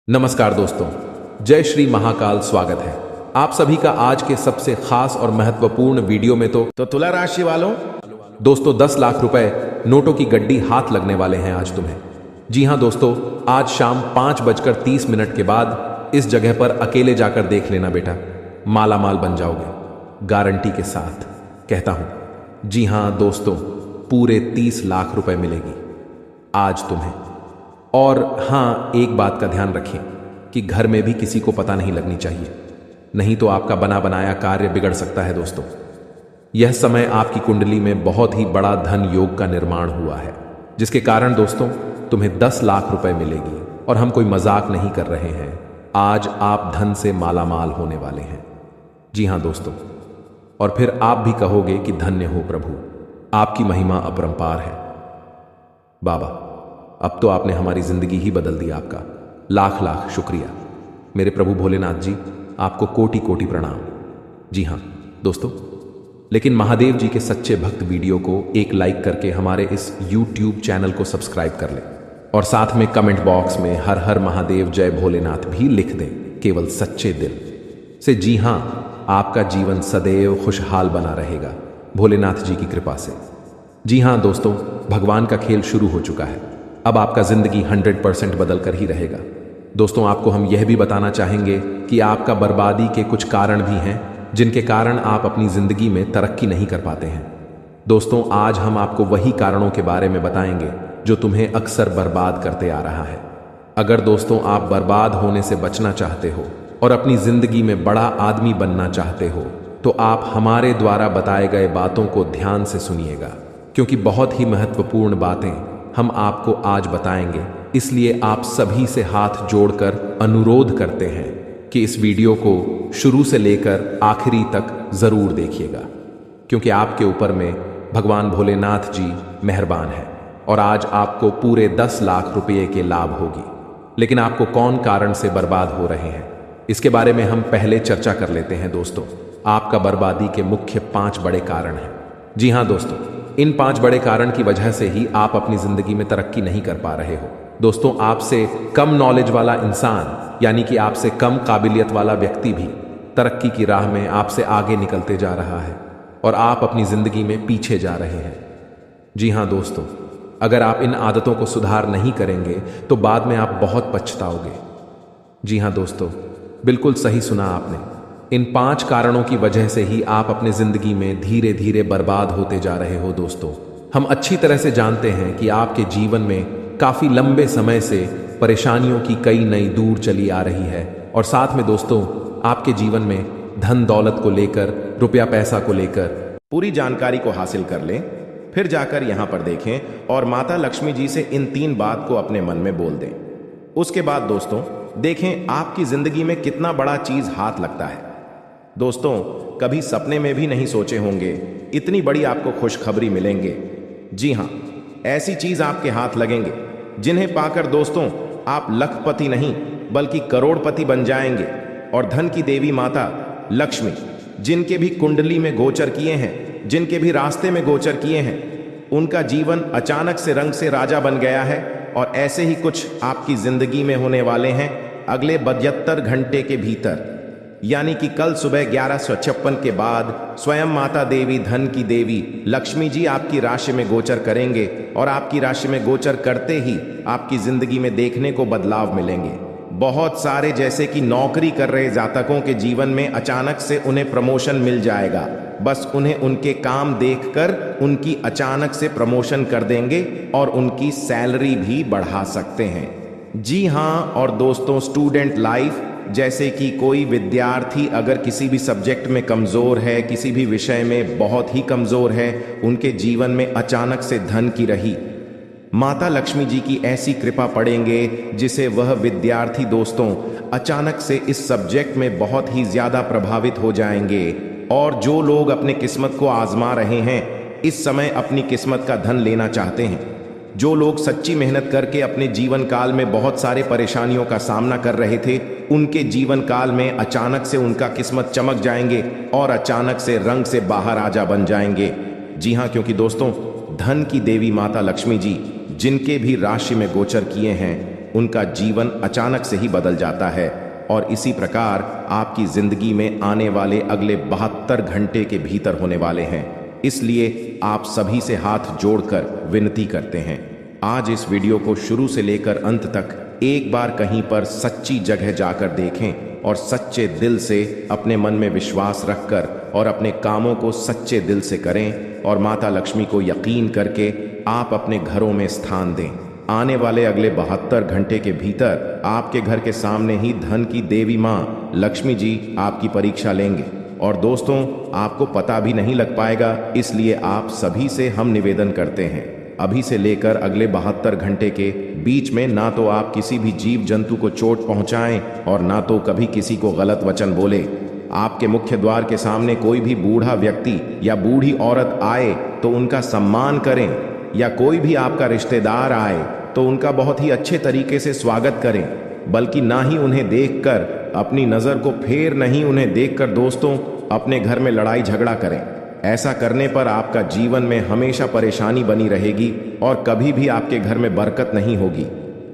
नमस्कार दोस्तों, जय श्री महाकाल। स्वागत है आप सभी का आज के सबसे खास और महत्वपूर्ण वीडियो में। तो तुला राशि वालों, दोस्तों 10 लाख रुपए नोटों की गड्डी हाथ लगने वाले हैं आज तुम्हें। जी हां दोस्तों, आज शाम 5:30 के बाद इस जगह पर अकेले जाकर देख लेना बेटा, माला माल बन जाओगे, गारंटी के साथ कहता हूं। जी हां दोस्तों, पूरे 30 लाख रुपए मिलेगी आज तुम्हें। और हाँ, एक बात का ध्यान रखें कि घर में भी किसी को पता नहीं लगनी चाहिए, नहीं तो आपका बना बनाया कार्य बिगड़ सकता है दोस्तों। यह समय आपकी कुंडली में बहुत ही बड़ा धन योग का निर्माण हुआ है, जिसके कारण दोस्तों तुम्हें 10 लाख रुपए मिलेगी। और हम कोई मजाक नहीं कर रहे हैं, आज आप धन से मालामाल होने वाले हैं। जी हां दोस्तों, और फिर आप भी कहोगे कि धन्य हो प्रभु, आपकी महिमा अपरंपार है। बाबा, अब तो आपने हमारी जिंदगी ही बदल दी। आपका लाख लाख शुक्रिया मेरे प्रभु भोलेनाथ जी, आपको कोटि कोटि प्रणाम। जी हां दोस्तों, लेकिन महादेव जी के सच्चे भक्त वीडियो को एक लाइक करके हमारे इस YouTube चैनल को सब्सक्राइब कर लें, और साथ में कमेंट बॉक्स में हर हर महादेव जय भोलेनाथ भी लिख दें, केवल सच्चे दिल से। जी हां, आपका जीवन सदैव खुशहाल बना रहेगा भोलेनाथ जी की कृपा से। जी हां दोस्तों, भगवान का खेल शुरू हो चुका है। अब आपका जिंदगी 100% बदल कर ही रहेगा। दोस्तों, आपको हम यह भी बताना चाहेंगे कि आपका बर्बादी के कुछ कारण भी हैं, जिनके कारण आप अपनी जिंदगी में तरक्की नहीं कर पाते हैं। दोस्तों, आज हम आपको वही कारणों के बारे में बताएंगे जो तुम्हें अक्सर बर्बाद करते आ रहा है। अगर दोस्तों आप बर्बाद होने से बचना चाहते हो और अपनी जिंदगी में बड़ा आदमी बनना चाहते हो, तो आप हमारे द्वारा बताए गए बातों को ध्यान से सुनिएगा, क्योंकि बहुत ही महत्वपूर्ण बातें हम आपको आज बताएंगे। इसलिए आप सभी से हाथ जोड़कर अनुरोध करते हैं कि इस वीडियो को शुरू से लेकर आखिरी तक जरूर देखिएगा, क्योंकि आपके ऊपर में भगवान भोलेनाथ जी मेहरबान है और आज आपको पूरे 10 लाख रुपये के लाभ होगी। लेकिन आपको कौन कारण से बर्बाद हो रहे हैं, इसके बारे में हम पहले चर्चा कर लेते हैं। दोस्तों, आपका बर्बादी के मुख्य 5 बड़े कारण हैं। जी हां दोस्तों, इन 5 बड़े कारण की वजह से ही आप अपनी जिंदगी में तरक्की नहीं कर पा रहे हो। दोस्तों, आपसे कम नॉलेज वाला इंसान, यानी कि आपसे कम काबिलियत वाला व्यक्ति भी तरक्की की राह में आपसे आगे निकलते जा रहा है और आप अपनी जिंदगी में पीछे जा रहे हैं। जी हां दोस्तों, अगर आप इन आदतों को सुधार नहीं करेंगे तो बाद में आप बहुत पछताओगे। जी हां दोस्तों, बिल्कुल सही सुना आपने। इन 5 कारणों की वजह से ही आप अपने जिंदगी में धीरे धीरे बर्बाद होते जा रहे हो। दोस्तों, हम अच्छी तरह से जानते हैं कि आपके जीवन में काफी लंबे समय से परेशानियों की कई नई दूर चली आ रही है, और साथ में दोस्तों आपके जीवन में धन दौलत को लेकर, रुपया पैसा को लेकर पूरी जानकारी को हासिल कर लें, फिर जाकर यहां पर देखें और माता लक्ष्मी जी से इन 3 बात को अपने मन में बोल दें। उसके बाद दोस्तों देखें आपकी जिंदगी में कितना बड़ा चीज हाथ लगता है। दोस्तों, कभी सपने में भी नहीं सोचे होंगे इतनी बड़ी आपको खुशखबरी मिलेंगे। जी हां, ऐसी चीज आपके हाथ लगेंगे जिन्हें पाकर दोस्तों आप लखपति नहीं बल्कि करोड़पति बन जाएंगे। और धन की देवी माता लक्ष्मी, जिनके भी कुंडली में गोचर किए हैं, जिनके भी रास्ते में गोचर किए हैं, उनका जीवन अचानक से रंग से राजा बन गया है। और ऐसे ही कुछ आपकी जिंदगी में होने वाले हैं अगले 72 घंटे के भीतर, यानी कि कल सुबह 11:56 के बाद स्वयं माता देवी धन की देवी लक्ष्मी जी आपकी राशि में गोचर करेंगे। और आपकी राशि में गोचर करते ही आपकी जिंदगी में देखने को बदलाव मिलेंगे। बहुत सारे जैसे कि नौकरी कर रहे जातकों के जीवन में अचानक से उन्हें प्रमोशन मिल जाएगा। बस उन्हें उनके काम देखकर उनकी अचानक से प्रमोशन कर देंगे और उनकी सैलरी भी बढ़ा सकते हैं। जी हां, और दोस्तों स्टूडेंट लाइफ, जैसे कि कोई विद्यार्थी अगर किसी भी सब्जेक्ट में कमजोर है, किसी भी विषय में बहुत ही कमजोर है, उनके जीवन में अचानक से धन की रही माता लक्ष्मी जी की ऐसी कृपा पड़ेंगे जिसे वह विद्यार्थी दोस्तों अचानक से इस सब्जेक्ट में बहुत ही ज्यादा प्रभावित हो जाएंगे। और जो लोग अपने किस्मत को आजमा रहे हैं, इस समय अपनी किस्मत का धन लेना चाहते हैं, जो लोग सच्ची मेहनत करके अपने जीवन काल में बहुत सारे परेशानियों का सामना कर रहे थे, उनके जीवन काल में अचानक से उनका किस्मत चमक जाएंगे और अचानक से रंग से बाहर राजा बन जाएंगे। जी हां, क्योंकि दोस्तों धन की देवी माता लक्ष्मी जी जिनके भी राशि में गोचर किए हैं, उनका जीवन अचानक से ही बदल जाता है और इसी प्रकार आपकी जिंदगी में आने वाले अगले 72 घंटे के भीतर होने वाले हैं। इसलिए आप सभी से हाथ जोड़कर विनती करते हैं, आज इस वीडियो को शुरू से लेकर अंत तक एक बार कहीं पर सच्ची जगह जाकर देखें और सच्चे दिल से अपने मन में विश्वास रखकर और अपने कामों को सच्चे दिल से करें और माता लक्ष्मी को यकीन करके आप अपने घरों में स्थान दें। आने वाले अगले 72 घंटे के भीतर आपके घर के सामने ही धन की देवी माँ लक्ष्मी जी आपकी परीक्षा लेंगे और दोस्तों आपको पता भी नहीं लग पाएगा। इसलिए आप सभी से हम निवेदन करते हैं, अभी से लेकर अगले 72 घंटे के बीच में ना तो आप किसी भी जीव जंतु को चोट पहुंचाएं और ना तो कभी किसी को गलत वचन बोले। आपके मुख्य द्वार के सामने कोई भी बूढ़ा व्यक्ति या बूढ़ी औरत आए तो उनका सम्मान करें, या कोई भी आपका रिश्तेदार आए तो उनका बहुत ही अच्छे तरीके से स्वागत करें, बल्कि ना ही उन्हें देखकर अपनी नज़र को फेर नहीं उन्हें देखकर दोस्तों अपने घर में लड़ाई झगड़ा करें। ऐसा करने पर आपका जीवन में हमेशा परेशानी बनी रहेगी और कभी भी आपके घर में बरकत नहीं होगी,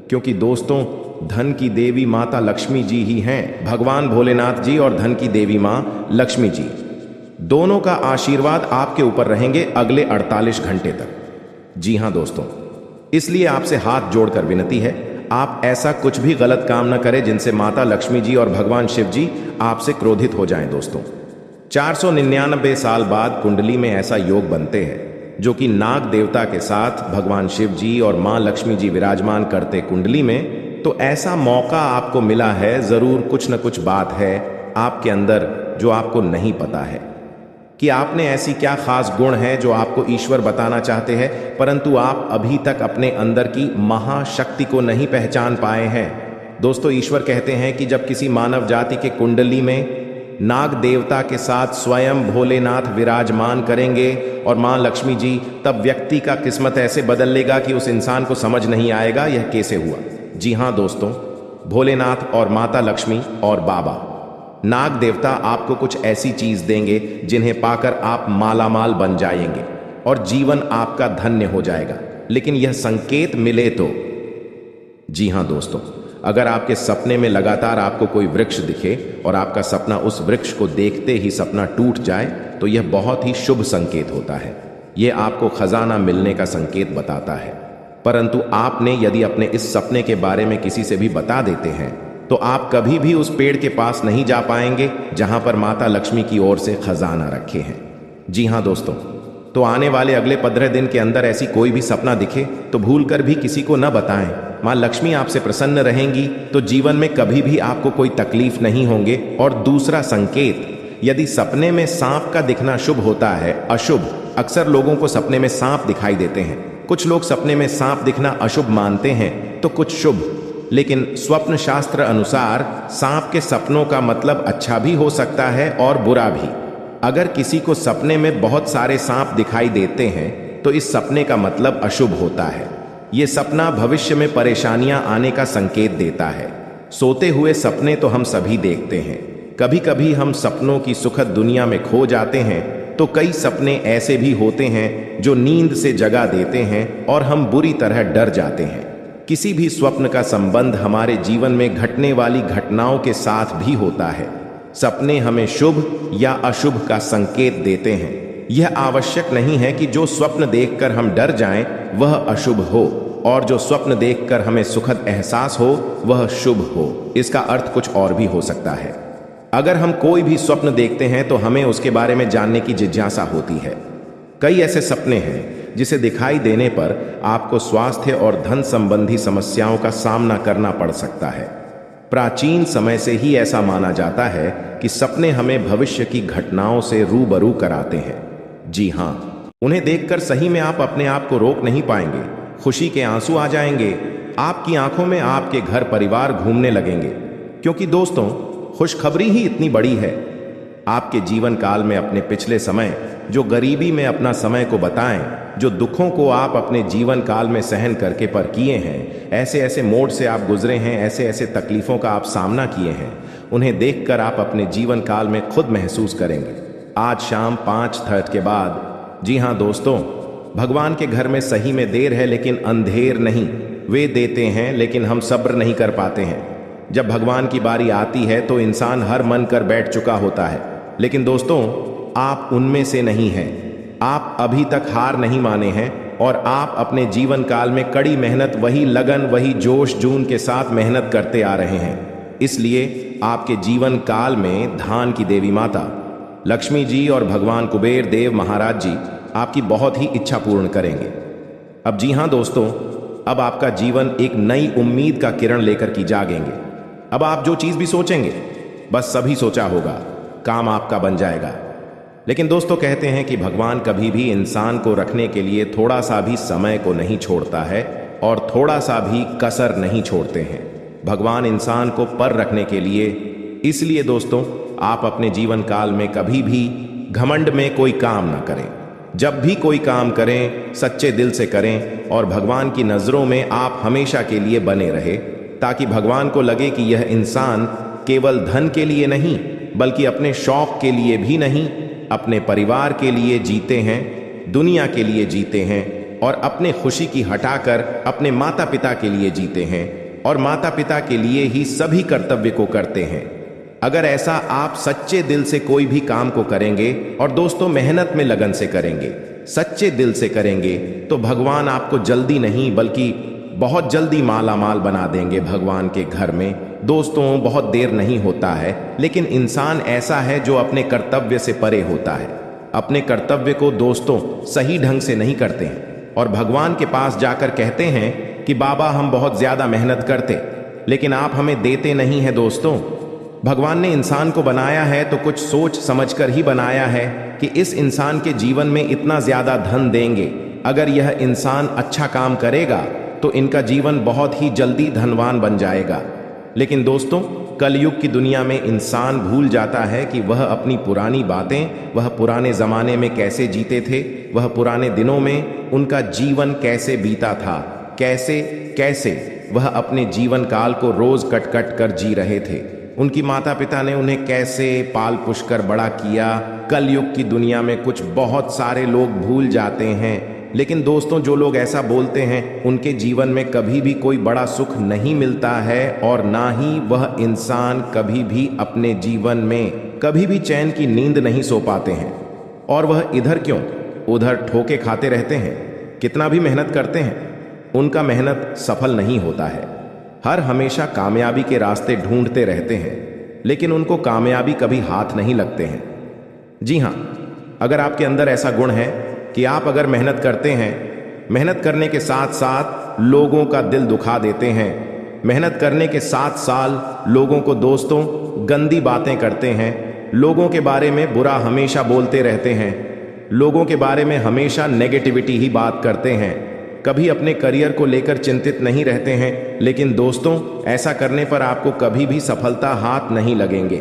क्योंकि दोस्तों धन की देवी माता लक्ष्मी जी ही हैं। भगवान भोलेनाथ जी और धन की देवी माँ लक्ष्मी जी दोनों का आशीर्वाद आपके ऊपर रहेंगे अगले 48 घंटे तक। जी हाँ दोस्तों, इसलिए आपसे हाथ जोड़कर विनती है, आप ऐसा कुछ भी गलत काम न करें जिनसे माता लक्ष्मी जी और भगवान शिव जी आपसे क्रोधित हो जाएं। दोस्तों 499 साल बाद कुंडली में ऐसा योग बनते हैं जो कि नाग देवता के साथ भगवान शिव जी और मां लक्ष्मी जी विराजमान करते कुंडली में, तो ऐसा मौका आपको मिला है। जरूर कुछ न कुछ बात है आपके अंदर जो आपको नहीं पता है कि आपने ऐसी क्या खास गुण है जो आपको ईश्वर बताना चाहते हैं, परंतु आप अभी तक अपने अंदर की महाशक्ति को नहीं पहचान पाए हैं। दोस्तों ईश्वर कहते हैं कि जब किसी मानव जाति के कुंडली में नाग देवता के साथ स्वयं भोलेनाथ विराजमान करेंगे और मां लक्ष्मी जी, तब व्यक्ति का किस्मत ऐसे बदल लेगा कि उस इंसान को समझ नहीं आएगा यह कैसे हुआ। जी हाँ दोस्तों, भोलेनाथ और माता लक्ष्मी और बाबा नाग देवता आपको कुछ ऐसी चीज देंगे जिन्हें पाकर आप मालामाल बन जाएंगे और जीवन आपका धन्य हो जाएगा, लेकिन यह संकेत मिले तो। जी हाँ दोस्तों, अगर आपके सपने में लगातार आपको कोई वृक्ष दिखे और आपका सपना उस वृक्ष को देखते ही सपना टूट जाए तो यह बहुत ही शुभ संकेत होता है। यह आपको खजाना मिलने का संकेत बताता है। परंतु आपने यदि अपने इस सपने के बारे में किसी से भी बता देते हैं तो आप कभी भी उस पेड़ के पास नहीं जा पाएंगे जहां पर माता लक्ष्मी की ओर से खजाना रखे हैं। जी हाँ दोस्तों, तो आने वाले अगले 15 दिन के अंदर ऐसी कोई भी सपना दिखे तो भूलकर भी किसी को न बताएं। मां लक्ष्मी आपसे प्रसन्न रहेंगी तो जीवन में कभी भी आपको कोई तकलीफ नहीं होंगे। और दूसरा संकेत, यदि सपने में सांप का दिखना शुभ होता है अशुभ, अक्सर लोगों को सपने में सांप दिखाई देते हैं। कुछ लोग सपने में सांप दिखना अशुभ मानते हैं तो कुछ शुभ, लेकिन स्वप्न शास्त्र अनुसार सांप के सपनों का मतलब अच्छा भी हो सकता है और बुरा भी। अगर किसी को सपने में बहुत सारे सांप दिखाई देते हैं तो इस सपने का मतलब अशुभ होता है। ये सपना भविष्य में परेशानियां आने का संकेत देता है। सोते हुए सपने तो हम सभी देखते हैं, कभी कभी हम सपनों की सुखद दुनिया में खो जाते हैं, तो कई सपने ऐसे भी होते हैं जो नींद से जगा देते हैं और हम बुरी तरह डर जाते हैं। किसी भी स्वप्न का संबंध हमारे जीवन में घटने वाली घटनाओं के साथ भी होता है। सपने हमें शुभ या अशुभ का संकेत देते हैं। यह आवश्यक नहीं है कि जो स्वप्न देखकर हम डर जाएं वह अशुभ हो और जो स्वप्न देखकर हमें सुखद एहसास हो वह शुभ हो। इसका अर्थ कुछ और भी हो सकता है। अगर हम कोई भी स्वप्न देखते हैं तो हमें उसके बारे में जानने की जिज्ञासा होती है। कई ऐसे सपने हैं जिसे दिखाई देने पर आपको स्वास्थ्य और धन संबंधी समस्याओं का सामना करना पड़ सकता है। प्राचीन समय से ही ऐसा माना जाता है कि सपने हमें भविष्य की घटनाओं से रूबरू कराते हैं। जी हाँ, उन्हें देखकर सही में आप अपने आप को रोक नहीं पाएंगे। खुशी के आंसू आ जाएंगे, आपकी आंखों में आपके घर परिवार घूमने लगेंगे, क्योंकि दोस्तों खुशखबरी ही इतनी बड़ी है। आपके जीवन काल में अपने पिछले समय, जो गरीबी में अपना समय को बताएं, जो दुखों को आप अपने जीवन काल में सहन करके पर किए हैं, ऐसे ऐसे मोड़ से आप गुजरे हैं, ऐसे ऐसे तकलीफों का आप सामना किए हैं, उन्हें देखकर आप अपने जीवन काल में खुद महसूस करेंगे। आज शाम 5:30 के बाद, जी हाँ दोस्तों, भगवान के घर में सही में देर है लेकिन अंधेर नहीं। वे देते हैं, लेकिन हम सब्र नहीं कर पाते हैं। जब भगवान की बारी आती है तो इंसान हर मन कर बैठ चुका होता है। लेकिन दोस्तों, आप उनमें से नहीं हैं। आप अभी तक हार नहीं माने हैं और आप अपने जीवन काल में कड़ी मेहनत, वही लगन, वही जोश जून के साथ मेहनत करते आ रहे हैं। इसलिए आपके जीवन काल में धान की देवी माता लक्ष्मी जी और भगवान कुबेर देव महाराज जी आपकी बहुत ही इच्छा पूर्ण करेंगे। अब जी हाँ दोस्तों, अब आपका जीवन एक नई उम्मीद का किरण लेकर की जागेंगे। अब आप जो चीज भी सोचेंगे, बस सभी सोचा होगा, काम आपका बन जाएगा। लेकिन दोस्तों, कहते हैं कि भगवान कभी भी इंसान को रखने के लिए थोड़ा सा भी समय को नहीं छोड़ता है और थोड़ा सा भी कसर नहीं छोड़ते हैं। भगवान इंसान को पर रखने के लिए, इसलिए दोस्तों, आप अपने जीवन काल में कभी भी घमंड में कोई काम ना करें। जब भी कोई काम करें, सच्चे दिल से करें और भगवान की नजरों में आप हमेशा के लिए बने रहे, ताकि भगवान को लगे कि यह इंसान केवल धन के लिए नहीं, बल्कि अपने शौक के लिए भी नहीं, अपने परिवार के लिए जीते हैं, दुनिया के लिए जीते हैं और अपने खुशी की हटाकर अपने माता पिता के लिए जीते हैं और माता पिता के लिए ही सभी कर्तव्य को करते हैं। अगर ऐसा आप सच्चे दिल से कोई भी काम को करेंगे और दोस्तों मेहनत में लगन से करेंगे, सच्चे दिल से करेंगे, तो भगवान आपको जल्दी नहीं बल्कि बहुत जल्दी माला माल बना देंगे भगवान के घर में। दोस्तों, बहुत देर नहीं होता है, लेकिन इंसान ऐसा है जो अपने कर्तव्य से परे होता है। अपने कर्तव्य को दोस्तों सही ढंग से नहीं करते हैं और भगवान के पास जाकर कहते हैं कि बाबा हम बहुत ज्यादा मेहनत करते, लेकिन आप हमें देते नहीं हैं। दोस्तों, भगवान ने इंसान को बनाया है तो कुछ सोच समझकर ही बनाया है कि इस इंसान के जीवन में इतना ज्यादा धन देंगे। अगर यह इंसान अच्छा काम करेगा तो इनका जीवन बहुत ही जल्दी धनवान बन जाएगा। लेकिन दोस्तों, कलयुग की दुनिया में इंसान भूल जाता है कि वह अपनी पुरानी बातें, वह पुराने जमाने में कैसे जीते थे, वह पुराने दिनों में उनका जीवन कैसे बीता था, कैसे कैसे वह अपने जीवन काल को रोज कट कट कर जी रहे थे। उनकी माता पिता ने उन्हें कैसे पाल पुष कर बड़ा किया। कलयुग की दुनिया में कुछ बहुत सारे लोग भूल जाते हैं। लेकिन दोस्तों, जो लोग ऐसा बोलते हैं उनके जीवन में कभी भी कोई बड़ा सुख नहीं मिलता है और ना ही वह इंसान कभी भी अपने जीवन में कभी भी चैन की नींद नहीं सो पाते हैं। और वह इधर क्यों उधर ठोके खाते रहते हैं। कितना भी मेहनत करते हैं, उनका मेहनत सफल नहीं होता है। हर हमेशा कामयाबी के रास्ते ढूंढते रहते हैं, लेकिन उनको कामयाबी कभी हाथ नहीं लगते हैं। जी हाँ, अगर आपके अंदर ऐसा गुण है कि आप अगर मेहनत करते हैं, मेहनत करने के साथ साथ लोगों का दिल दुखा देते हैं, मेहनत करने के साथ साथ लोगों को दोस्तों गंदी बातें करते हैं, लोगों के बारे में बुरा हमेशा बोलते रहते हैं, लोगों के बारे में हमेशा नेगेटिविटी ही बात करते हैं, कभी अपने करियर को लेकर चिंतित नहीं रहते हैं, लेकिन दोस्तों ऐसा करने पर आपको कभी भी सफलता हाथ नहीं लगेंगे।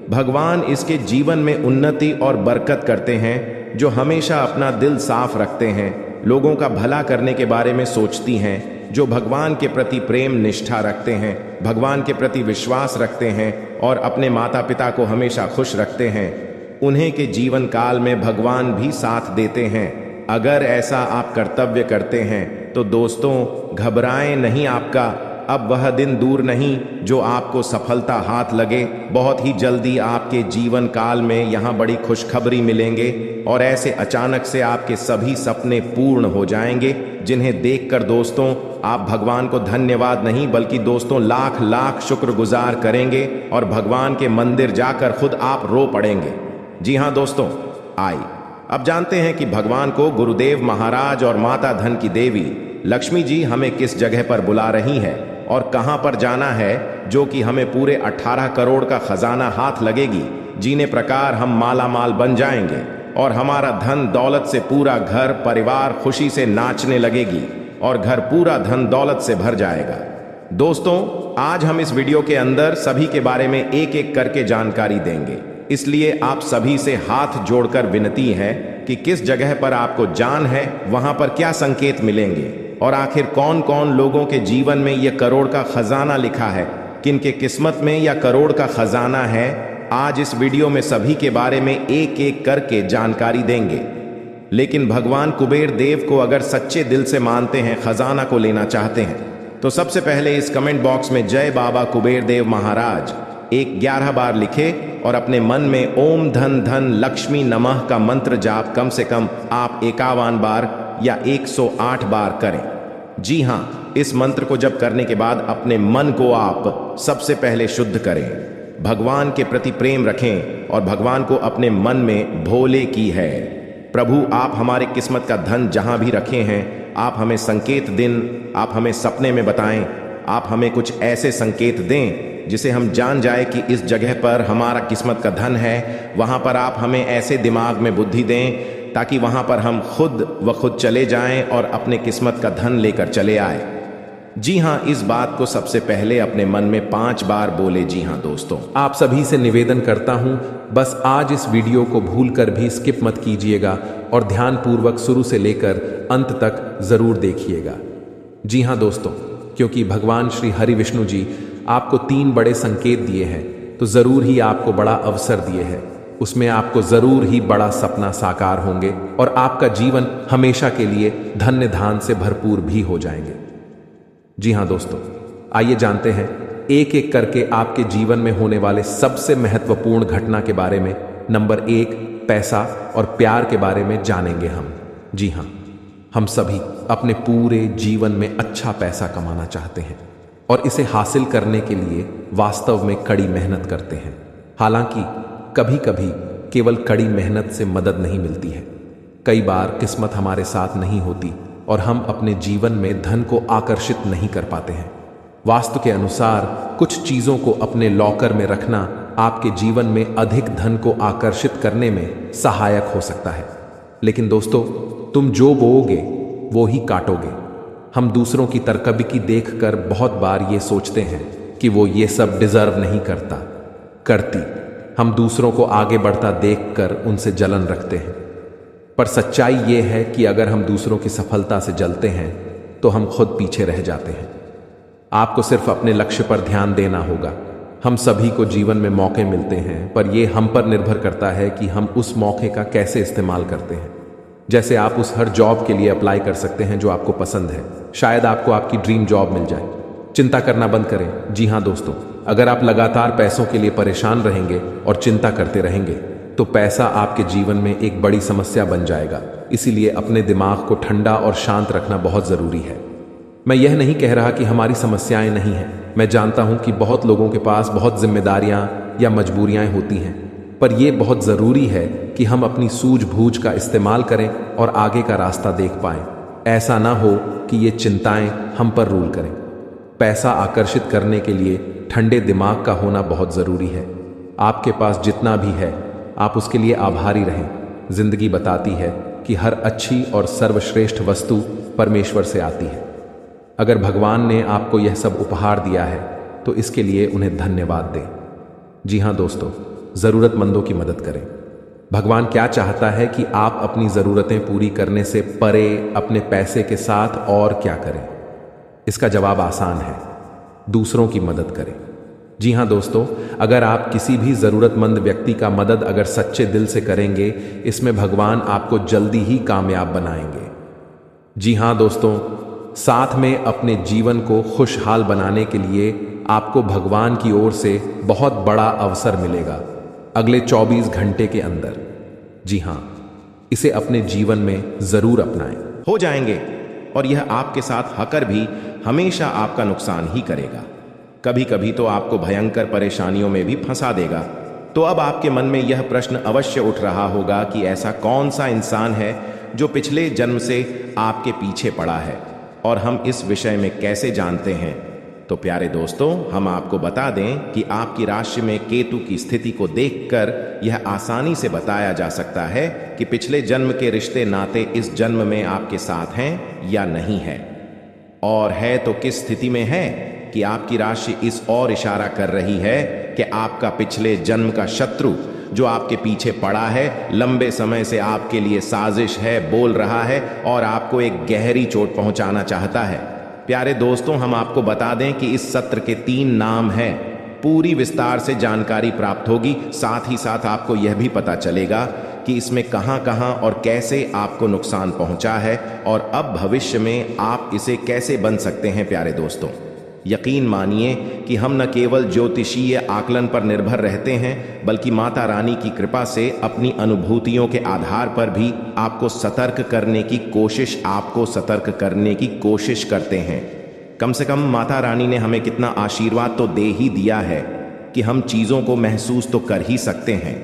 भगवान इसके जीवन में उन्नति और बरकत करते हैं जो हमेशा अपना दिल साफ रखते हैं, लोगों का भला करने के बारे में सोचती हैं, जो भगवान के प्रति प्रेम निष्ठा रखते हैं, भगवान के प्रति विश्वास रखते हैं और अपने माता पिता को हमेशा खुश रखते हैं। उन्हें के जीवन काल में भगवान भी साथ देते हैं। अगर ऐसा आप कर्तव्य करते हैं तो दोस्तों घबराएं नहीं, आपका अब वह दिन दूर नहीं जो आपको सफलता हाथ लगे। बहुत ही जल्दी आपके जीवन काल में यहाँ बड़ी खुशखबरी मिलेंगे और ऐसे अचानक से आपके सभी सपने पूर्ण हो जाएंगे, जिन्हें देखकर दोस्तों आप भगवान को धन्यवाद नहीं बल्कि दोस्तों लाख लाख शुक्रगुजार करेंगे और भगवान के मंदिर जाकर खुद आप रो पड़ेंगे। जी हाँ दोस्तों, आइए अब जानते हैं कि भगवान को गुरुदेव महाराज और माता धन की देवी लक्ष्मी जी हमें किस जगह पर बुला रही है और कहां पर जाना है, जो कि हमें पूरे 18 करोड़ का खजाना हाथ लगेगी, जीने प्रकार हम माला माल बन जाएंगे और हमारा धन दौलत से पूरा घर परिवार खुशी से नाचने लगेगी और घर पूरा धन दौलत से भर जाएगा। दोस्तों आज हम इस वीडियो के अंदर सभी के बारे में एक एक करके जानकारी देंगे, इसलिए आप सभी से हाथ जोड़कर विनती है कि किस जगह पर आपको जान है, वहां पर क्या संकेत मिलेंगे और आखिर कौन कौन लोगों के जीवन में यह करोड़ का खजाना लिखा है, किनके किस्मत में यह करोड़ का खजाना है। आज इस वीडियो में सभी के बारे में एक एक करके जानकारी देंगे। लेकिन भगवान कुबेर देव को अगर सच्चे दिल से मानते हैं, खजाना को लेना चाहते हैं, तो सबसे पहले इस कमेंट बॉक्स में जय बाबा कुबेर देव महाराज 11 बार लिखे और अपने मन में ओम धन धन लक्ष्मी नमः का मंत्र जाप कम से कम आप 51 बार या 108 बार करें। जी हाँ, इस मंत्र को जप करने के बाद अपने मन को आप सबसे पहले शुद्ध करें, भगवान के प्रति प्रेम रखें और भगवान को अपने मन में भोले की है। प्रभु, आप हमारे किस्मत का धन जहां भी रखे हैं, आप हमें संकेत दिन, आप हमें सपने में बताएं, आप हमें कुछ ऐसे संकेत दें जिसे हम जान जाए कि इस जगह पर हमारा किस्मत का धन है। वहां पर आप हमें ऐसे दिमाग में बुद्धि दें ताकि वहां पर हम खुद चले जाएं और अपने किस्मत का धन लेकर चले आए। जी हाँ, इस बात को सबसे पहले अपने मन में 5 बार बोले। जी हाँ दोस्तों, आप सभी से निवेदन करता हूं, बस आज इस वीडियो को भूलकर भी स्किप मत कीजिएगा और ध्यानपूर्वक शुरू से लेकर अंत तक जरूर देखिएगा। जी हाँ दोस्तों, क्योंकि भगवान श्री हरि विष्णु जी आपको 3 बड़े संकेत दिए हैं, तो जरूर ही आपको बड़ा अवसर दिए हैं। उसमें आपको जरूर ही बड़ा सपना साकार होंगे और आपका जीवन हमेशा के लिए धन्य धान से भरपूर भी हो जाएंगे। जी हाँ दोस्तों, आइए जानते हैं एक एक करके आपके जीवन में होने वाले सबसे महत्वपूर्ण घटना के बारे में। नंबर 1, पैसा और प्यार के बारे में जानेंगे हम। जी हाँ, हम सभी अपने पूरे जीवन में अच्छा पैसा कमाना चाहते हैं और इसे हासिल करने के लिए वास्तव में कड़ी मेहनत करते हैं। हालांकि कभी कभी केवल कड़ी मेहनत से मदद नहीं मिलती है। कई बार किस्मत हमारे साथ नहीं होती और हम अपने जीवन में धन को आकर्षित नहीं कर पाते हैं। वास्तु के अनुसार कुछ चीजों को अपने लॉकर में रखना आपके जीवन में अधिक धन को आकर्षित करने में सहायक हो सकता है। लेकिन दोस्तों, तुम जो बोओगे वो ही काटोगे। हम दूसरों की तरकबकी देखकर बहुत बार ये सोचते हैं कि वो ये सब डिजर्व नहीं करती। हम दूसरों को आगे बढ़ता देखकर उनसे जलन रखते हैं। पर सच्चाई ये है कि अगर हम दूसरों की सफलता से जलते हैं तो हम खुद पीछे रह जाते हैं। आपको सिर्फ अपने लक्ष्य पर ध्यान देना होगा। हम सभी को जीवन में मौके मिलते हैं, पर यह हम पर निर्भर करता है कि हम उस मौके का कैसे इस्तेमाल करते हैं। जैसे आप उस हर जॉब के लिए अप्लाई कर सकते हैं जो आपको पसंद है। शायद आपको आपकी ड्रीम जॉब मिल जाए। चिंता करना बंद करें। जी हाँ दोस्तों, अगर आप लगातार पैसों के लिए परेशान रहेंगे और चिंता करते रहेंगे तो पैसा आपके जीवन में एक बड़ी समस्या बन जाएगा। इसीलिए अपने दिमाग को ठंडा और शांत रखना बहुत जरूरी है। मैं यह नहीं कह रहा कि हमारी समस्याएं नहीं हैं। मैं जानता हूं कि बहुत लोगों के पास बहुत जिम्मेदारियां या मजबूरियां होती हैं, पर यह बहुत जरूरी है कि हम अपनी सूझबूझ का इस्तेमाल करें और आगे का रास्ता देख पाएं। ऐसा ना हो कि ये चिंताएं हम पर रूल करें। पैसा आकर्षित करने के लिए ठंडे दिमाग का होना बहुत जरूरी है। आपके पास जितना भी है आप उसके लिए आभारी रहें। जिंदगी बताती है कि हर अच्छी और सर्वश्रेष्ठ वस्तु परमेश्वर से आती है। अगर भगवान ने आपको यह सब उपहार दिया है तो इसके लिए उन्हें धन्यवाद दें। जी हाँ दोस्तों, जरूरतमंदों की मदद करें। भगवान क्या चाहता है कि आप अपनी जरूरतें पूरी करने से परे अपने पैसे के साथ और क्या करें? इसका जवाब आसान है, दूसरों की मदद करें। जी हाँ दोस्तों, अगर आप किसी भी जरूरतमंद व्यक्ति का मदद अगर सच्चे दिल से करेंगे, इसमें भगवान आपको जल्दी ही कामयाब बनाएंगे। जी हाँ दोस्तों, साथ में अपने जीवन को खुशहाल बनाने के लिए आपको भगवान की ओर से बहुत बड़ा अवसर मिलेगा अगले 24 घंटे के अंदर। जी हाँ, इसे अपने जीवन में जरूर अपनाएं। हो जाएंगे और यह आपके साथ हकर भी हमेशा आपका नुकसान ही करेगा। कभी कभी तो आपको भयंकर परेशानियों में भी फंसा देगा। तो अब आपके मन में यह प्रश्न अवश्य उठ रहा होगा कि ऐसा कौन सा इंसान है जो पिछले जन्म से आपके पीछे पड़ा है और हम इस विषय में कैसे जानते हैं? तो प्यारे दोस्तों, हम आपको बता दें कि आपकी राशि में केतु की स्थिति को देखकर यह आसानी से बताया जा सकता है कि पिछले जन्म के रिश्ते नाते इस जन्म में आपके साथ हैं या नहीं है, और है तो किस स्थिति में है कि आपकी राशि इस ओर इशारा कर रही है कि आपका पिछले जन्म का शत्रु जो आपके पीछे पड़ा है, लंबे समय से आपके लिए साजिश है, बोल रहा है और आपको एक गहरी चोट पहुंचाना चाहता है। प्यारे दोस्तों, हम आपको बता दें कि इस सत्र के 3 नाम हैं। पूरी विस्तार से जानकारी प्राप्त होगी। साथ ही साथ आपको यह भी पता चलेगा कि इसमें कहां कहां और कैसे आपको नुकसान पहुंचा है और अब भविष्य में आप इसे कैसे बन सकते हैं। प्यारे दोस्तों, यकीन मानिए कि हम न केवल ज्योतिषीय आकलन पर निर्भर रहते हैं, बल्कि माता रानी की कृपा से अपनी अनुभूतियों के आधार पर भी आपको सतर्क करने की कोशिश करते हैं। कम से कम माता रानी ने हमें कितना आशीर्वाद तो दे ही दिया है कि हम चीज़ों को महसूस तो कर ही सकते हैं।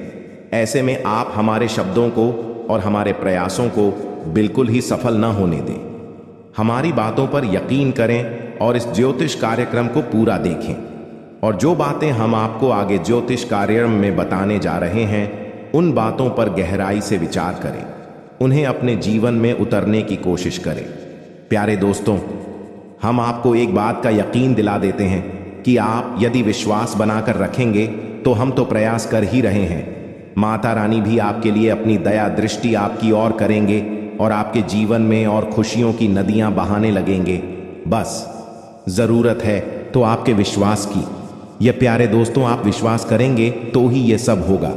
ऐसे में आप हमारे शब्दों को और हमारे प्रयासों को बिल्कुल ही सफल न होने दें। हमारी बातों पर यकीन करें और इस ज्योतिष कार्यक्रम को पूरा देखें, और जो बातें हम आपको आगे ज्योतिष कार्यक्रम में बताने जा रहे हैं उन बातों पर गहराई से विचार करें, उन्हें अपने जीवन में उतरने की कोशिश करें। प्यारे दोस्तों, हम आपको एक बात का यकीन दिला देते हैं कि आप यदि विश्वास बनाकर रखेंगे तो हम तो प्रयास कर ही रहे हैं। माता रानी भी आपके लिए अपनी दया दृष्टि आपकी ओर करेंगे और आपके जीवन में और खुशियों की नदियां बहाने लगेंगे। बस जरूरत है तो आपके विश्वास की। ये प्यारे दोस्तों, आप विश्वास करेंगे तो ही ये सब होगा।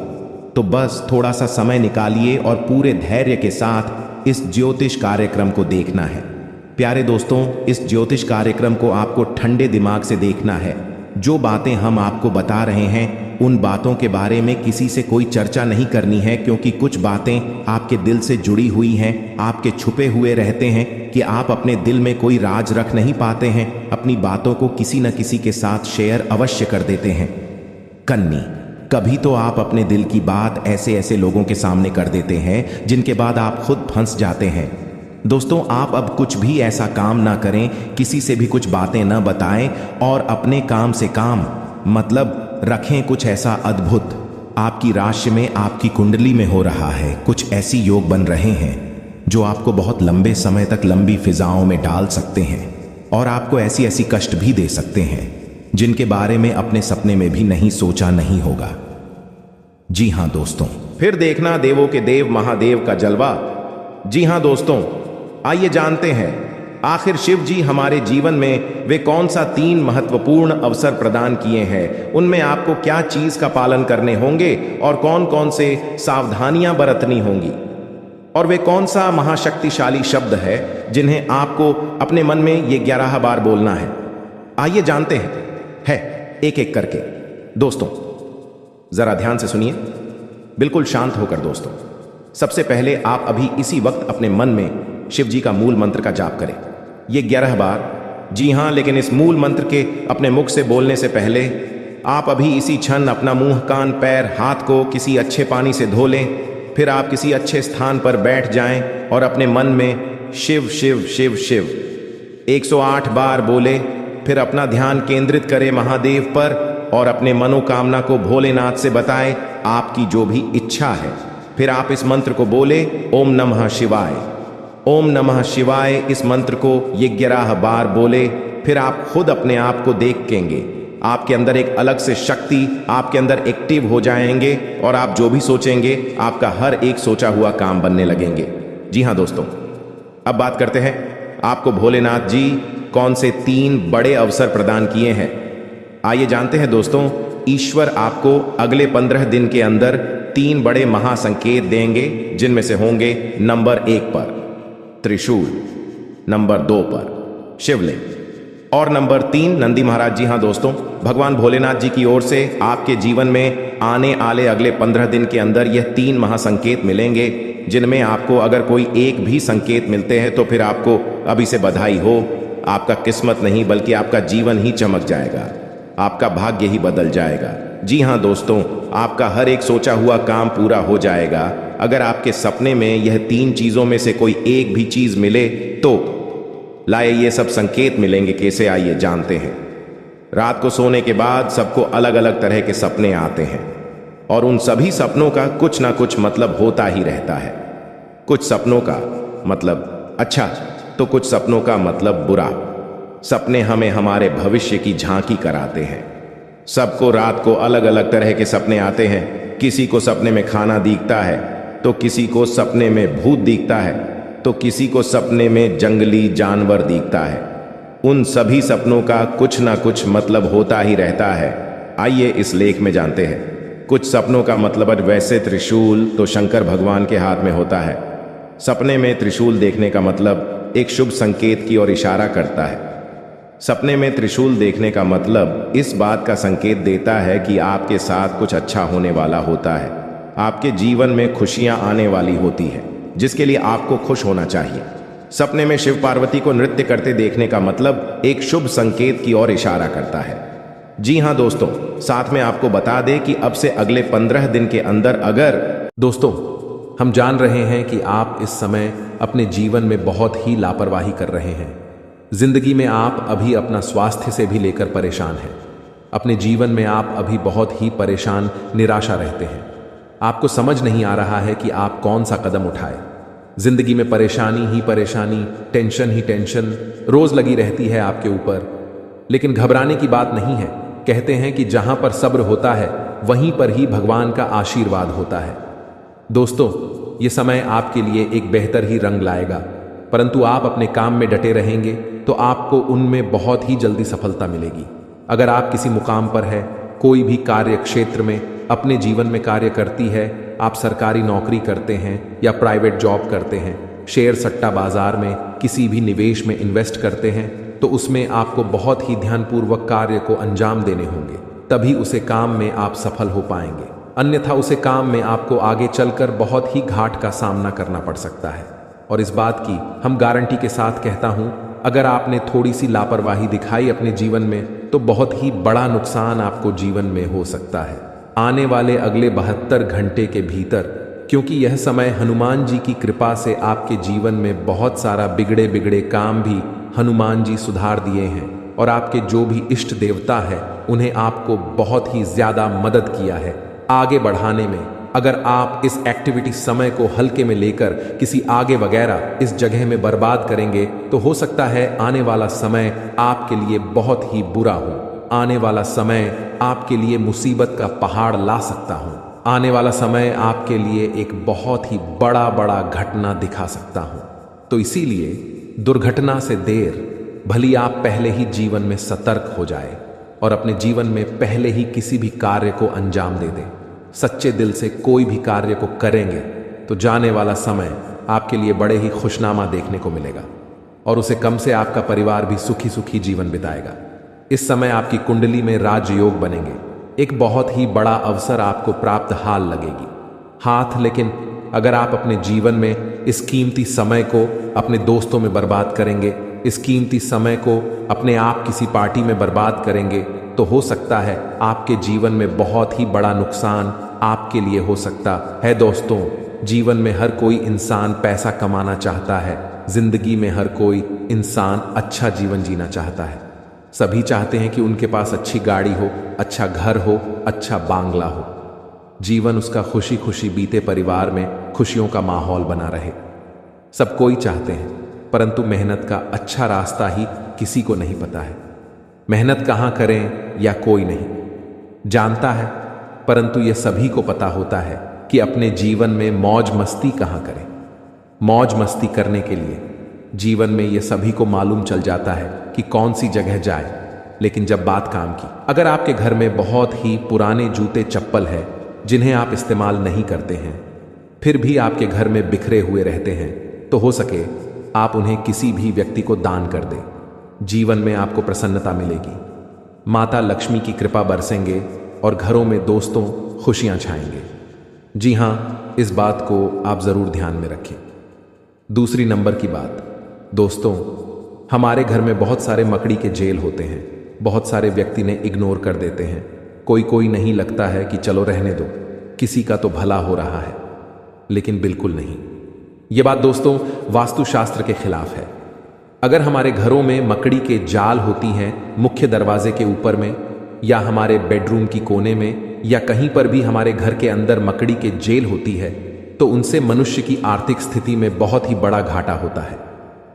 तो बस थोड़ा सा समय निकालिए और पूरे धैर्य के साथ इस ज्योतिष कार्यक्रम को देखना है। प्यारे दोस्तों, इस ज्योतिष कार्यक्रम को आपको ठंडे दिमाग से देखना है। जो बातें हम आपको बता रहे हैं उन बातों के बारे में किसी से कोई चर्चा नहीं करनी है, क्योंकि कुछ बातें आपके दिल से जुड़ी हुई हैं, आपके छुपे हुए रहते हैं कि आप अपने दिल में कोई राज रख नहीं पाते हैं, अपनी बातों को किसी न किसी के साथ शेयर अवश्य कर देते हैं। कन्नी, कभी तो आप अपने दिल की बात ऐसे ऐसे लोगों के सामने कर देते हैं जिनके बाद आप खुद फंस जाते हैं। दोस्तों, आप अब कुछ भी ऐसा काम ना करें, किसी से भी कुछ बातें ना बताएं और अपने काम से काम मतलब रखें। कुछ ऐसा अद्भुत आपकी राशि में, आपकी कुंडली में हो रहा है। कुछ ऐसी योग बन रहे हैं जो आपको बहुत लंबे समय तक लंबी फिजाओं में डाल सकते हैं और आपको ऐसी ऐसी कष्ट भी दे सकते हैं जिनके बारे में अपने सपने में भी नहीं सोचा नहीं होगा। जी हाँ दोस्तों, फिर देखना देवों के देव महादेव का जलवा। जी हाँ दोस्तों, आइए जानते हैं आखिर शिव जी हमारे जीवन में वे कौन सा 3 महत्वपूर्ण अवसर प्रदान किए हैं, उनमें आपको क्या चीज का पालन करने होंगे और कौन कौन से सावधानियां बरतनी होंगी, और वे कौन सा महाशक्तिशाली शब्द है जिन्हें आपको अपने मन में ये 11 बार बोलना है। आइए जानते हैं एक एक करके। दोस्तों, जरा ध्यान से सुनिए, बिल्कुल शांत होकर। दोस्तों, सबसे पहले आप अभी इसी वक्त अपने मन में शिव जी का मूल मंत्र का जाप करें, ये 11 बार। जी हाँ, लेकिन इस मूल मंत्र के अपने मुख से बोलने से पहले आप अभी इसी क्षण अपना मुंह, कान, पैर, हाथ को किसी अच्छे पानी से धो लें। फिर आप किसी अच्छे स्थान पर बैठ जाएं और अपने मन में शिव शिव शिव शिव 108 बार बोले। फिर अपना ध्यान केंद्रित करें महादेव पर और अपने मनोकामना को भोलेनाथ से बताएं, आपकी जो भी इच्छा है। फिर आप इस मंत्र को बोले, ओम नमः शिवाय, ओम नमः शिवाय। इस मंत्र को ये 11 बार बोले। फिर आप खुद अपने आप को देखेंगे, आपके अंदर एक अलग से शक्ति आपके अंदर एक्टिव हो जाएंगे और आप जो भी सोचेंगे आपका हर एक सोचा हुआ काम बनने लगेंगे। जी हाँ दोस्तों, अब बात करते हैं आपको भोलेनाथ जी कौन से 3 बड़े अवसर प्रदान किए हैं। आइए जानते हैं दोस्तों, ईश्वर आपको अगले 15 दिन के अंदर 3 बड़े महासंकेत देंगे, जिनमें से होंगे नंबर 1 पर त्रिशूल, नंबर 2 पर शिवलिंग और नंबर 3 नंदी महाराज। जी हाँ दोस्तों, भगवान भोलेनाथ जी की ओर से आपके जीवन में आने वाले अगले 15 दिन के अंदर यह 3 महासंकेत मिलेंगे, जिनमें आपको अगर कोई एक भी संकेत मिलते हैं तो फिर आपको अभी से बधाई हो। आपका किस्मत नहीं बल्कि आपका जीवन ही चमक जाएगा, आपका भाग्य ही बदल जाएगा। जी हाँ दोस्तों, आपका हर एक सोचा हुआ काम पूरा हो जाएगा। अगर आपके सपने में यह 3 चीजों में से कोई एक भी चीज मिले तो लाए ये सब संकेत मिलेंगे। कैसे, आइए जानते हैं। रात को सोने के बाद सबको अलग अलग तरह के सपने आते हैं और उन सभी सपनों का कुछ ना कुछ मतलब होता ही रहता है। कुछ सपनों का मतलब अच्छा तो कुछ सपनों का मतलब बुरा। सपने हमें हमारे भविष्य की झांकी कराते हैं। सबको रात को अलग अलग तरह के सपने आते हैं। किसी को सपने में खाना दिखता है तो किसी को सपने में भूत दिखता है तो किसी को सपने में जंगली जानवर दिखता है। उन सभी सपनों का कुछ ना कुछ मतलब होता ही रहता है। आइए इस लेख में जानते हैं। कुछ सपनों का मतलब वैसे त्रिशूल तो शंकर भगवान के हाथ में होता है। सपने में त्रिशूल देखने का मतलब एक शुभ संकेत की ओर इशारा करता है। सपने में त्रिशूल देखने का मतलब इस बात का संकेत देता है कि आपके साथ कुछ अच्छा होने वाला होता है, आपके जीवन में खुशियां आने वाली होती है, जिसके लिए आपको खुश होना चाहिए। सपने में शिव पार्वती को नृत्य करते देखने का मतलब एक शुभ संकेत की ओर इशारा करता है। जी हाँ दोस्तों, साथ में आपको बता दें कि अब से अगले 15 दिन के अंदर अगर दोस्तों, हम जान रहे हैं कि आप इस समय अपने जीवन में बहुत ही लापरवाही कर रहे हैं। जिंदगी में आप अभी अपना स्वास्थ्य से भी लेकर परेशान हैं। अपने जीवन में आप अभी बहुत ही परेशान, निराशा रहते हैं। आपको समझ नहीं आ रहा है कि आप कौन सा कदम उठाए। जिंदगी में परेशानी ही परेशानी, टेंशन ही टेंशन रोज लगी रहती है आपके ऊपर। लेकिन घबराने की बात नहीं है। कहते हैं कि जहां पर सब्र होता है वहीं पर ही भगवान का आशीर्वाद होता है। दोस्तों, ये समय आपके लिए एक बेहतर ही रंग लाएगा, परंतु आप अपने काम में डटे रहेंगे तो आपको उनमें बहुत ही जल्दी सफलता मिलेगी। अगर आप किसी मुकाम पर है, कोई भी कार्य क्षेत्र में अपने जीवन में कार्य करती है, आप सरकारी नौकरी करते हैं या प्राइवेट जॉब करते हैं, शेयर सट्टा बाजार में किसी भी निवेश में इन्वेस्ट करते हैं, तो उसमें आपको बहुत ही ध्यानपूर्वक कार्य को अंजाम देने होंगे, तभी उसे काम में आप सफल हो पाएंगे। अन्यथा उसे काम में आपको आगे चलकर बहुत ही घाट का सामना करना पड़ सकता है। और इस बात की हम गारंटी के साथ कहता हूं, अगर आपने थोड़ी सी लापरवाही दिखाई अपने जीवन में तो बहुत ही बड़ा नुकसान आपको जीवन में हो सकता है आने वाले अगले 72 घंटे के भीतर। क्योंकि यह समय हनुमान जी की कृपा से आपके जीवन में बहुत सारा बिगड़े बिगड़े काम भी हनुमान जी सुधार दिए हैं, और आपके जो भी इष्ट देवता है उन्हें आपको बहुत ही ज्यादा मदद किया है आगे बढ़ाने में। अगर आप इस एक्टिविटी समय को हल्के में लेकर किसी आगे वगैरह इस जगह में बर्बाद करेंगे तो हो सकता है आने वाला समय आपके लिए बहुत ही बुरा हो। आने वाला समय आपके लिए मुसीबत का पहाड़ ला सकता हूं। आने वाला समय आपके लिए एक बहुत ही बड़ा घटना दिखा सकता हूं। तो इसीलिए दुर्घटना से देर भली आप पहले ही जीवन में सतर्क हो जाए और अपने जीवन में पहले ही किसी भी कार्य को अंजाम दे दें। सच्चे दिल से कोई भी कार्य को करेंगे तो जाने वाला समय आपके लिए बड़े ही खुशनामा देखने को मिलेगा, और उसे कम से आपका परिवार भी सुखी सुखी जीवन बिताएगा। इस समय आपकी कुंडली में राजयोग बनेंगे, एक बहुत ही बड़ा अवसर आपको प्राप्त हाल लगेगी हाथ। लेकिन अगर आप अपने जीवन में इस कीमती समय को अपने दोस्तों में बर्बाद करेंगे, इस कीमती समय को अपने आप किसी पार्टी में बर्बाद करेंगे, तो हो सकता है आपके जीवन में बहुत ही बड़ा नुकसान आपके लिए हो सकता है। दोस्तों, जीवन में हर कोई इंसान पैसा कमाना चाहता है। जिंदगी में हर कोई इंसान अच्छा जीवन जीना चाहता है। सभी चाहते हैं कि उनके पास अच्छी गाड़ी हो, अच्छा घर हो, अच्छा बांग्ला हो, जीवन उसका खुशी खुशी बीते, परिवार में खुशियों का माहौल बना रहे। सब कोई चाहते हैं, परंतु मेहनत का अच्छा रास्ता ही किसी को नहीं पता है। मेहनत कहाँ करें या कोई नहीं जानता है, परंतु यह सभी को पता होता है कि अपने जीवन में मौज मस्ती कहाँ करें। मौज मस्ती करने के लिए जीवन में यह सभी को मालूम चल जाता है कि कौन सी जगह जाए। लेकिन जब बात काम की, अगर आपके घर में बहुत ही पुराने जूते चप्पल है जिन्हें आप इस्तेमाल नहीं करते हैं, फिर भी आपके घर में बिखरे हुए रहते हैं, तो हो सके आप उन्हें किसी भी व्यक्ति को दान कर दें। जीवन में आपको प्रसन्नता मिलेगी, माता लक्ष्मी की कृपा बरसेंगे और घरों में दोस्तों खुशियां छाएंगे। जी हाँ, इस बात को आप जरूर ध्यान में रखें। दूसरी नंबर की बात, दोस्तों, हमारे घर में बहुत सारे मकड़ी के जेल होते हैं। बहुत सारे व्यक्ति ने इग्नोर कर देते हैं। कोई नहीं लगता है कि चलो रहने दो, किसी का तो भला हो रहा है, लेकिन बिल्कुल नहीं। यह बात दोस्तों वास्तुशास्त्र के खिलाफ है। अगर हमारे घरों में मकड़ी के जाल होती हैं मुख्य दरवाजे के ऊपर में, या हमारे बेडरूम की कोने में, या कहीं पर भी हमारे घर के अंदर मकड़ी के जेल होती है, तो उनसे मनुष्य की आर्थिक स्थिति में बहुत ही बड़ा घाटा होता है।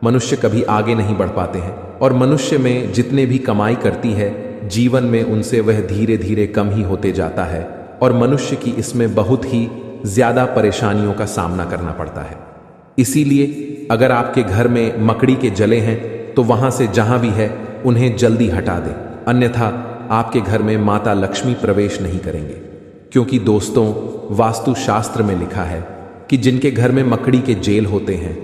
मनुष्य कभी आगे नहीं बढ़ पाते हैं, और मनुष्य में जितने भी कमाई करती है जीवन में उनसे वह धीरे धीरे कम ही होते जाता है, और मनुष्य की इसमें बहुत ही ज्यादा परेशानियों का सामना करना पड़ता है। इसीलिए अगर आपके घर में मकड़ी के जले हैं तो वहां से जहां भी है उन्हें जल्दी हटा दें, अन्यथा आपके घर में माता लक्ष्मी प्रवेश नहीं करेंगे। क्योंकि दोस्तों, वास्तुशास्त्र में लिखा है कि जिनके घर में मकड़ी के जेल होते हैं,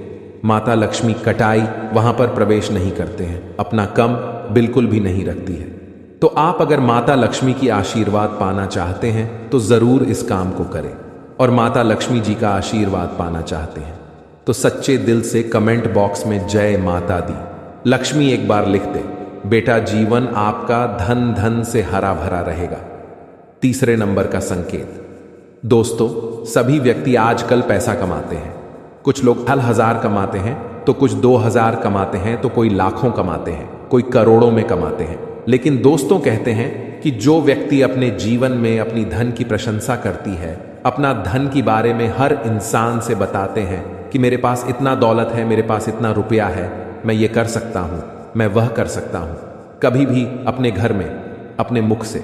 माता लक्ष्मी कटाई वहां पर प्रवेश नहीं करते हैं, अपना कम बिल्कुल भी नहीं रखती है। तो आप अगर माता लक्ष्मी की आशीर्वाद पाना चाहते हैं तो जरूर इस काम को करें, और माता लक्ष्मी जी का आशीर्वाद पाना चाहते हैं तो सच्चे दिल से कमेंट बॉक्स में जय माता दी लक्ष्मी एक बार लिख दे। बेटा, जीवन आपका धन धन से हरा भरा रहेगा। तीसरे नंबर का संकेत। दोस्तों, सभी व्यक्ति आजकल पैसा कमाते हैं। कुछ लोग 1000 कमाते हैं तो कुछ 2000 कमाते हैं तो कोई लाखों कमाते हैं, कोई करोड़ों में कमाते हैं। लेकिन दोस्तों कहते हैं कि जो व्यक्ति अपने जीवन में अपनी धन की प्रशंसा करती है, अपना धन के बारे में हर इंसान से बताते हैं कि मेरे पास इतना दौलत है, मेरे पास इतना रुपया है, मैं ये कर सकता हूं, मैं वह कर सकता हूं, कभी भी अपने घर में अपने मुख से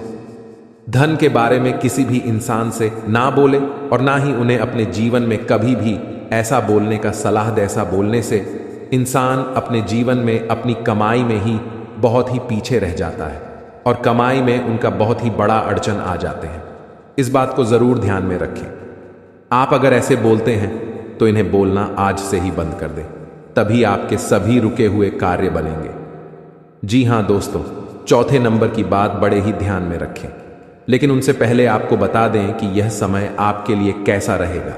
धन के बारे में किसी भी इंसान से ना बोले, और ना ही उन्हें अपने जीवन में कभी भी ऐसा बोलने का सलाह दे। ऐसा बोलने से इंसान अपने जीवन में अपनी कमाई में ही बहुत ही पीछे रह जाता है, और कमाई में उनका बहुत ही बड़ा अड़चन आ जाते हैं। इस बात को जरूर ध्यान में रखें। आप अगर ऐसे बोलते हैं तो इन्हें बोलना आज से ही बंद कर दें, तभी आपके सभी रुके हुए कार्य बनेंगे। जी हां दोस्तों, चौथे नंबर की बात बड़े ही ध्यान में रखें, लेकिन उनसे पहले आपको बता दें कि यह समय आपके लिए कैसा रहेगा।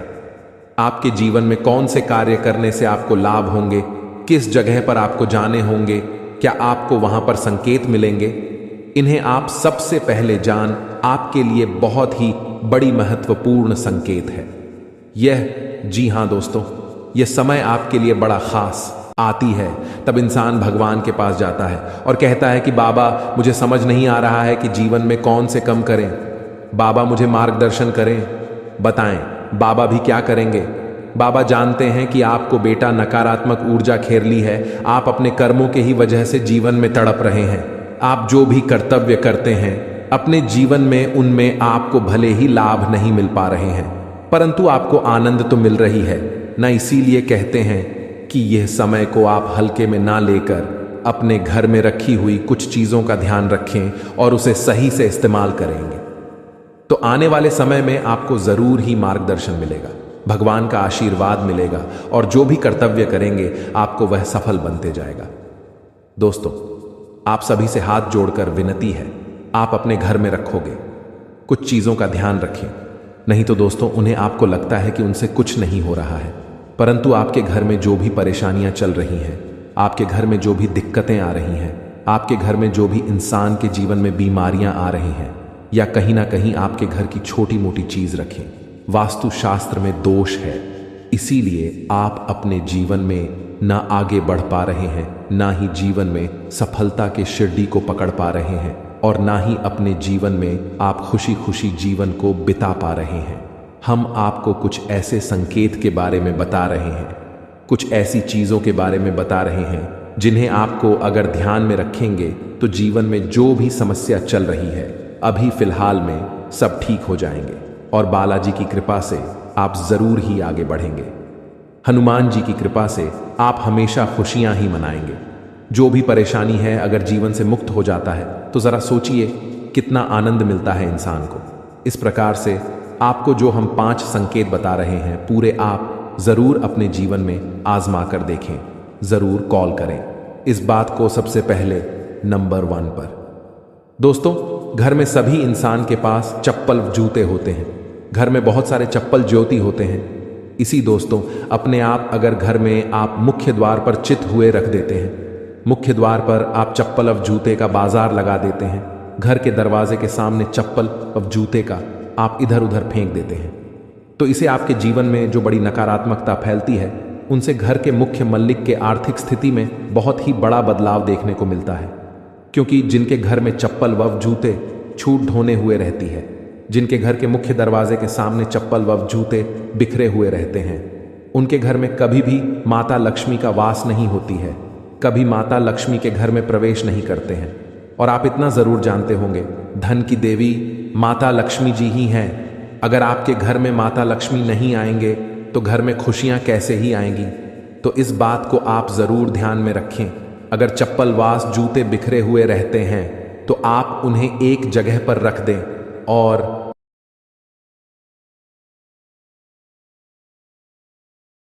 आपके जीवन में कौन से कार्य करने से आपको लाभ होंगे, किस जगह पर आपको जाने होंगे, क्या आपको वहां पर संकेत मिलेंगे, इन्हें आप सबसे पहले जान आपके लिए बहुत ही बड़ी महत्वपूर्ण संकेत है यह। जी हां दोस्तों, यह समय आपके लिए बड़ा खास आती है। तब इंसान भगवान के पास जाता है और कहता है कि बाबा, मुझे समझ नहीं आ रहा है कि जीवन में कौन से कम करें, बाबा मुझे मार्गदर्शन करें, बताएं। बाबा भी क्या करेंगे? बाबा जानते हैं कि आपको बेटा नकारात्मक ऊर्जा घेर ली है, आप अपने कर्मों के ही वजह से जीवन में तड़प रहे हैं। आप जो भी कर्तव्य करते हैं अपने जीवन में, उनमें आपको भले ही लाभ नहीं मिल पा रहे हैं, परंतु आपको आनंद तो मिल रही है ना। इसीलिए कहते हैं कि यह समय को आप हल्के में ना लेकर अपने घर में रखी हुई कुछ चीजों का ध्यान रखें और उसे सही से इस्तेमाल करेंगे तो आने वाले समय में आपको जरूर ही मार्गदर्शन मिलेगा, भगवान का आशीर्वाद मिलेगा, और जो भी कर्तव्य करेंगे आपको वह सफल बनते जाएगा। दोस्तों, आप सभी से हाथ जोड़कर विनती है, आप अपने घर में रखोगे कुछ चीजों का ध्यान रखें। नहीं तो दोस्तों, उन्हें आपको लगता है कि उनसे कुछ नहीं हो रहा है, परंतु आपके घर में जो भी परेशानियां चल रही हैं, आपके घर में जो भी दिक्कतें आ रही हैं, आपके घर में जो भी इंसान के जीवन में बीमारियां आ रही हैं, या कहीं ना कहीं आपके घर की छोटी मोटी चीज रखें, वास्तुशास्त्र में दोष है। इसीलिए आप अपने जीवन में ना आगे बढ़ पा रहे हैं, ना ही जीवन में सफलता के शिरडी को पकड़ पा रहे हैं, और ना ही अपने जीवन में आप खुशी खुशी जीवन को बिता पा रहे हैं। हम आपको कुछ ऐसे संकेत के बारे में बता रहे हैं, कुछ ऐसी चीजों के बारे में बता रहे हैं जिन्हें आपको अगर ध्यान में रखेंगे तो जीवन में जो भी समस्या चल रही है अभी फिलहाल में सब ठीक हो जाएंगे, और बालाजी की कृपा से आप जरूर ही आगे बढ़ेंगे। हनुमान जी की कृपा से आप हमेशा खुशियां ही मनाएंगे। जो भी परेशानी है अगर जीवन से मुक्त हो जाता है तो जरा सोचिए कितना आनंद मिलता है इंसान को। इस प्रकार से आपको जो हम 5 संकेत बता रहे हैं पूरे आप जरूर अपने जीवन में आजमा कर देखें, जरूर कॉल करें इस बात को सबसे पहले नंबर 1 पर। दोस्तों, घर में सभी इंसान के पास चप्पल जूते होते हैं, घर में बहुत सारे चप्पल ज्योति होते हैं। इसी दोस्तों, अपने आप अगर घर में आप मुख्य द्वार पर चित हुए रख देते हैं, मुख्य द्वार पर आप चप्पल और जूते का बाजार लगा देते हैं, घर के दरवाजे के सामने चप्पल और जूते का आप इधर उधर फेंक देते हैं, तो इसे आपके जीवन में जो बड़ी नकारात्मकता फैलती है उनसे घर के मुख्य मल्लिक के आर्थिक स्थिति में बहुत ही बड़ा बदलाव देखने को मिलता है। क्योंकि जिनके घर में चप्पल व जूते छूट ढोने हुए रहती है, जिनके घर के मुख्य दरवाजे के सामने चप्पल व जूते बिखरे हुए रहते हैं, उनके घर में कभी भी माता लक्ष्मी का वास नहीं होती है, कभी माता लक्ष्मी के घर में प्रवेश नहीं करते हैं। और आप इतना जरूर जानते होंगे, धन की देवी माता लक्ष्मी जी ही हैं। अगर आपके घर में माता लक्ष्मी नहीं आएंगे तो घर में खुशियां कैसे ही आएंगी। तो इस बात को आप जरूर ध्यान में रखें। अगर चप्पल वास जूते बिखरे हुए रहते हैं तो आप उन्हें एक जगह पर रख दें और